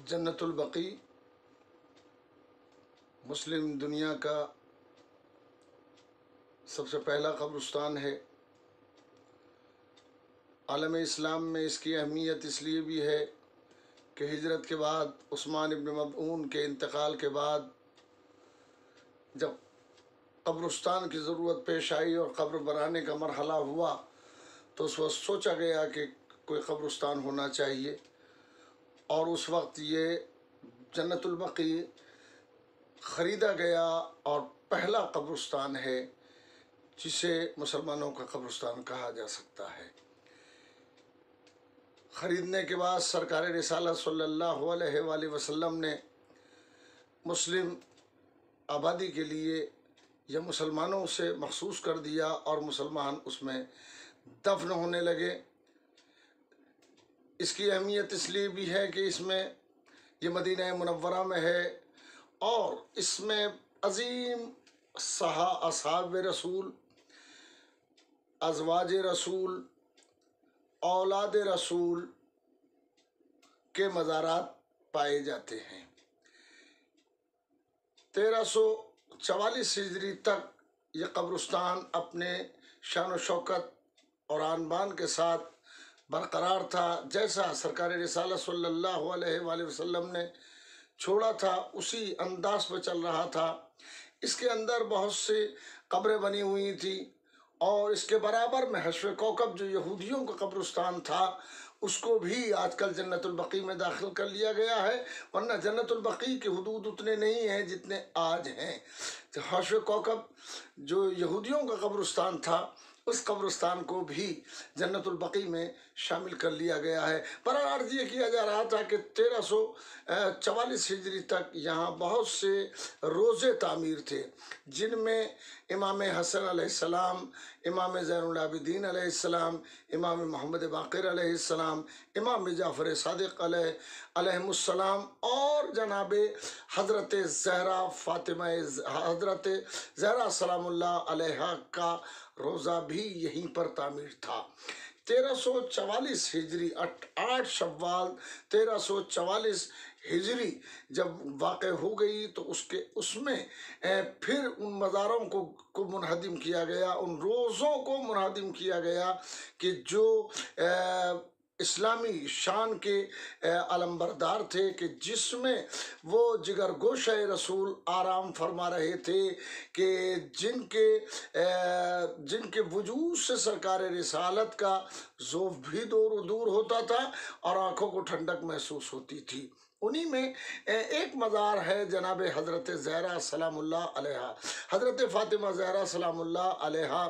जन्नत उल बकी मुस्लिम दुनिया का सबसे पहला कब्रिस्तान है। आलम इस्लाम में इसकी अहमियत इसलिए भी है कि हिजरत के बाद उस्मान इब्न मज़ऊन के इंतकाल के बाद जब कब्रिस्तान की ज़रूरत पेश आई और कब्र बनाने का मरहला हुआ तो उस वक्त सोचा गया कि कोई कब्रिस्तान होना चाहिए, और उस वक्त ये जन्नतुल बकी ख़रीदा गया और पहला कब्रिस्तान है जिसे मुसलमानों का कब्रिस्तान कहा जा सकता है। ख़रीदने के बाद सरकार रिसालत सल्लल्लाहु अलैहि वसल्लम ने मुस्लिम आबादी के लिए यह मुसलमानों से मखसूस कर दिया और मुसलमान उसमें दफन होने लगे। इसकी अहमियत इसलिए भी है कि इसमें ये मदीना मुनव्वरा में है और इसमें अज़ीम असहाब रसूल, अज़वाज रसूल, औलाद रसूल के मज़ारात पाए जाते हैं। 1344 हिजरी तक ये कब्रिस्तान अपने शान व शौकत और आन-बान के साथ बरकरार था। जैसा सरकार रिसालत सल्लल्लाहु अलैहि वसल्लम ने छोड़ा था उसी अंदाज पर चल रहा था। इसके अंदर बहुत सी कब्रें बनी हुई थी और इसके बराबर में हश्व कौकब जो यहूदियों का कब्रिस्तान था उसको भी आजकल जन्नतुल बकी में दाखिल कर लिया गया है, वरना जन्नतुल बकी के हुदूद उतने नहीं हैं जितने आज हैं। तो हश्व कौकब जो यहूदियों का कब्रिस्तान था उस कब्रिस्तान को भी जन्नतुल बकी में शामिल कर लिया गया है। पर अर्ज़ ये किया जा रहा था कि 1344 हिजरी तक यहाँ बहुत से रोज़े तामीर थे जिनमें इमाम हसन अलैहिस्सलाम, इमाम ज़ैनुल आबिदीन अलैहिस्सलाम, इमाम मोहम्मद बाक़िर अलैहिस्सलाम, इमाम जाफ़र सादिक़ अलैहिस्सलाम और जनाब हज़रत ज़हरा फ़ातिमा हज़रत ज़हरा सलामुल्लाह अलैहा का रोज़ा भी यहीं पर तामीर था। 1344 हिजरी 8 शव्वाल 1344 हिजरी जब वाक़ हो गई तो उसमें फिर उन मज़ारों को मुनहदिम किया गया, उन रोज़ों को मुनहदिम किया गया कि जो इस्लामी शान के अलमबरदार थे, कि जिसमें वो जिगर गोशे रसूल आराम फरमा रहे थे, कि जिनके वजूद से सरकार रिसालत का ज़ौफ़ भी दूर होता था और आँखों को ठंडक महसूस होती थी। उन्हीं में एक मज़ार है जनाब हज़रत ज़हरा सलामुल्लाह अलैहा, हज़रत फ़ातिमा ज़हरा सलामुल्लाह अलैहा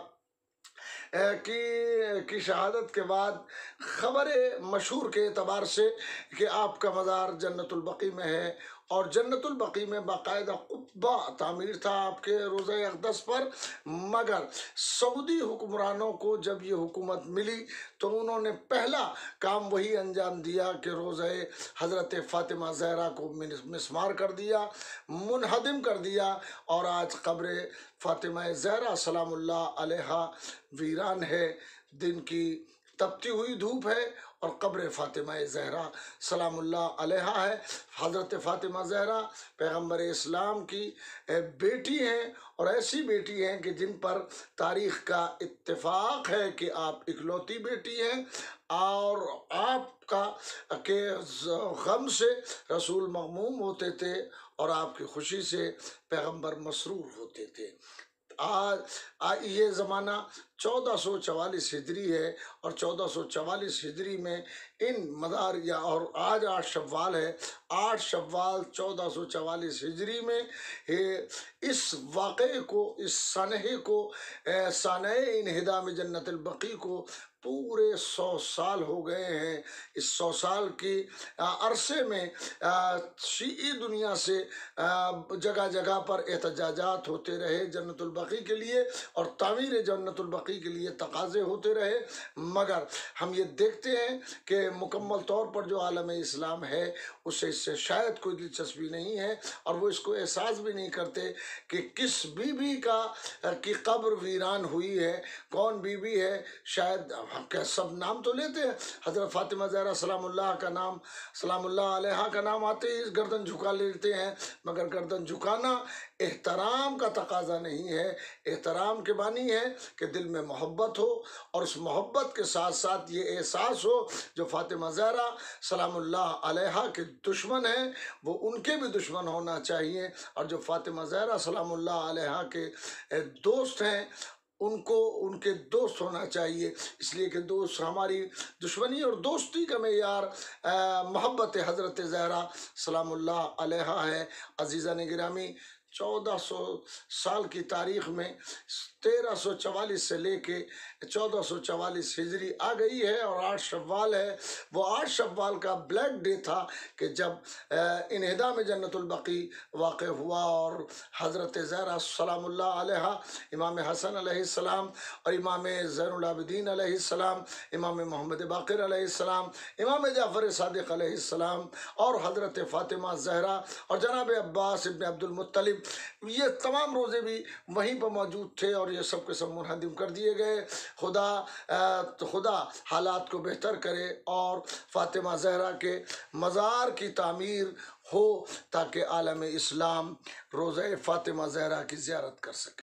की शहादत के बाद ख़बर मशहूर के एतबार से कि आपका मज़ार जन्नतुल बकी में है और जन्नतुल बकी में बाकायदा कुब्बा तामीर था आपके रोज़े अक़दस पर। मगर सऊदी हुक्मरानों को जब ये हुकूमत मिली तो उन्होंने पहला काम वही अंजाम दिया कि रोज़े हज़रत फ़ातिमा ज़हरा को मिसमार कर दिया, मुनहदिम कर दिया और आज क़ब्र फ़ातिमा ज़हरा सलामुल्लाह अलैहा वीरान है। दिन की तपती हुई धूप है और क़ब्र फ़ातिमा ज़हरा सलामुल्लाह अलैहा है। हज़रत फ़ातिमा ज़हरा पैगम्बर इस्लाम की बेटी हैं और ऐसी बेटी हैं कि जिन पर तारीख़ का इत्तेफाक है कि आप इकलौती बेटी हैं और आपका के गम से रसूल मग़मूम होते थे और आपकी खुशी से पैगम्बर मसरूर होते थे। आज ये ज़माना 1444 हिजरी है और 1444 हिजरी में इन मदार या और आज 8 शव्वाल है, 8 शव्वाल 1444 हिजरी में इस वाक़े को, इस सनहे को, सनए इन्हिदाम जन्नतुल बकी को पूरे 100 साल हो गए हैं। इस 100 साल के अरसे में शीई दुनिया से जगह जगह पर एहतजाजात होते रहे जन्नतुल बकी के लिए और तामीर जन्नतुल बकी के लिए तकाज़े होते रहे, मगर हम ये देखते हैं कि मुकम्मल तौर पर जो आलम इस्लाम है उसे इससे शायद कोई दिलचस्पी नहीं है और वो इसको एहसास भी नहीं करते कि किस बीबी की कब्र वीरान हुई है, कौन बीबी है। शायद क्या सब नाम तो लेते हैं, हज़रत फ़ातिमा ज़हरा सलामुल्लाह का नाम, सलामुल्लाह अलैहा का नाम आते ही गर्दन झुका लेते हैं, मगर गर्दन झुकाना एहतराम का तकाजा नहीं है। एहतराम के मानी है कि दिल में मोहब्बत हो, और उस मोहब्बत के साथ साथ ये एहसास हो जो फ़ातिमा ज़हरा सलामुल्लाह अलैहा के दुश्मन हैं वो उनके भी दुश्मन होना चाहिए, और जो फ़ातिमा ज़हरा सलामुल्लाह अलैहा के दोस्त हैं उनको उनके दोस्त होना चाहिए। इसलिए कि दोस्त हमारी दुश्मनी और दोस्ती का मेयार मोहब्बत हज़रत ज़हरा सलामुल्लाह अलैहा है। अज़ीज़ान गिरामी, 1400 साल की तारीख़ में 1344 से लेके 1444 हिजरी आ गई है, और 8 शव्वाल है। वो 8 शव्वाल का ब्लैक डे था कि जब इन्हिदाम जन्नतुल बकी वाक़ हुआ, और हज़रत ज़हरा सलामुल्लाह अलैहा, इमाम हसन अलैहिस्सलाम और इमाम ज़ैनुल आबिदीन अलैहिस्सलाम, इमाम मोहम्मद बाक़िर अलैहिस्सलाम, इमाम जाफ़र सादिक़ अलैहिस्सलाम और हज़रत फ़ातिमा ज़हरा और जनाब अब्बास इब्न अब्दुल मुत्तलिब, ये तमाम रोज़े भी वहीं पर मौजूद थे, और ये सब के सब मुनहदिम कर दिए गए। खुदा हालात को बेहतर करे और फ़ातिमा ज़हरा के मज़ार की तामीर हो, ताकि आलम इस्लाम रोज़े फ़ातिमा ज़हरा की ज़ियारत कर सके।